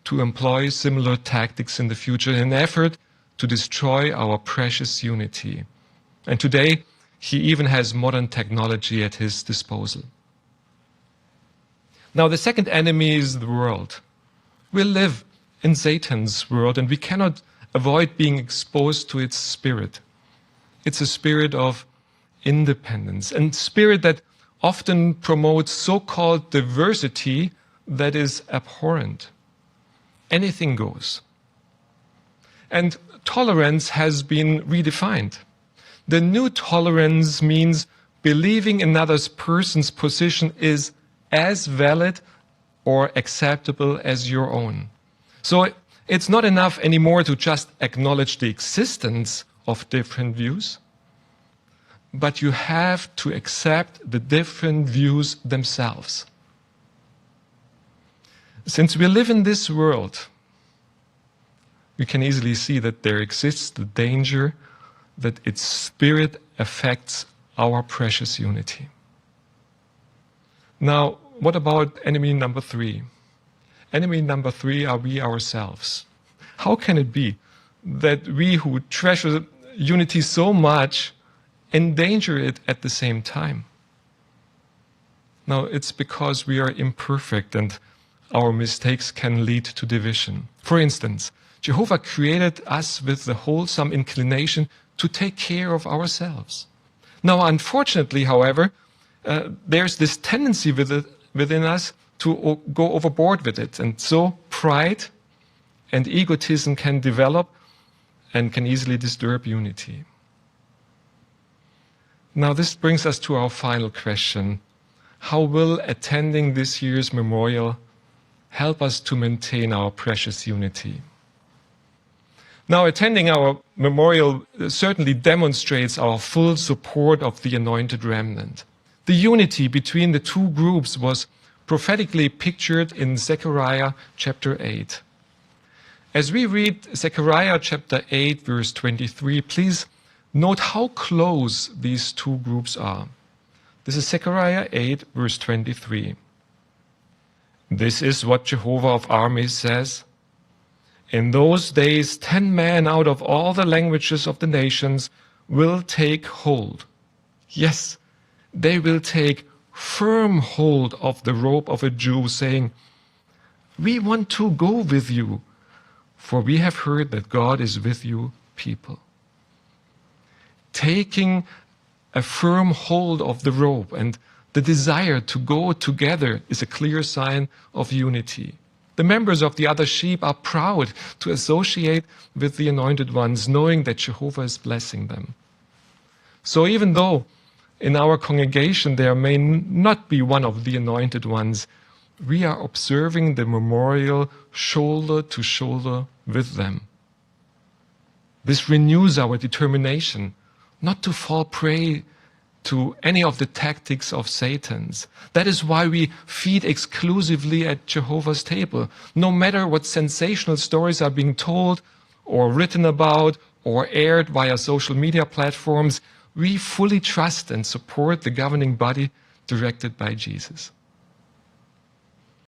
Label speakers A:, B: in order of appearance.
A: to employ similar tactics in the future in an effort to destroy our precious unity. And today, he even has modern technology at his disposal. Now, the second enemy is the world. We live in Satan's world, and we cannot avoid being exposed to its spirit. It's a spirit of independence, and spirit that often promotes so-called diversity that is abhorrent. Anything goes. And tolerance has been redefined. The new tolerance means believing another person's position is as valid or acceptable as your own. So it's not enough anymore to just acknowledge the existence of different views, but you have to accept the different views themselves. Since we live in this world, we can easily see that there exists the danger that its spirit affects our precious unity. Now, what about enemy number 3? Enemy number 3 are we ourselves. How can it be that we who treasure unity so much endanger it at the same time? Now, it's because we are imperfect and our mistakes can lead to division. For instance, Jehovah created us with the wholesome inclination to take care of ourselves. Now, unfortunately, however, there's this tendency within us to go overboard with it. And so pride and egotism can develop and can easily disturb unity. Now, this brings us to our final question. How will attending this year's memorial help us to maintain our precious unity? Now, attending our memorial certainly demonstrates our full support of the anointed remnant. The unity between the two groups was prophetically pictured in Zechariah chapter 8. As we read Zechariah chapter 8, verse 23, please note how close these two groups are. This is Zechariah 8, verse 23. This is what Jehovah of armies says. In those days, 10 men out of all the languages of the nations will take hold. Yes, they will take firm hold of the robe of a Jew, saying, we want to go with you, for we have heard that God is with you people. Taking a firm hold of the robe and the desire to go together is a clear sign of unity. The members of the other sheep are proud to associate with the anointed ones, knowing that Jehovah is blessing them. So even though in our congregation there may not be one of the anointed ones, we are observing the memorial shoulder to shoulder with them. This renews our determination not to fall prey to any of the tactics of Satan's. That is why we feed exclusively at Jehovah's table. No matter what sensational stories are being told or written about or aired via social media platforms, we fully trust and support the governing body directed by Jesus.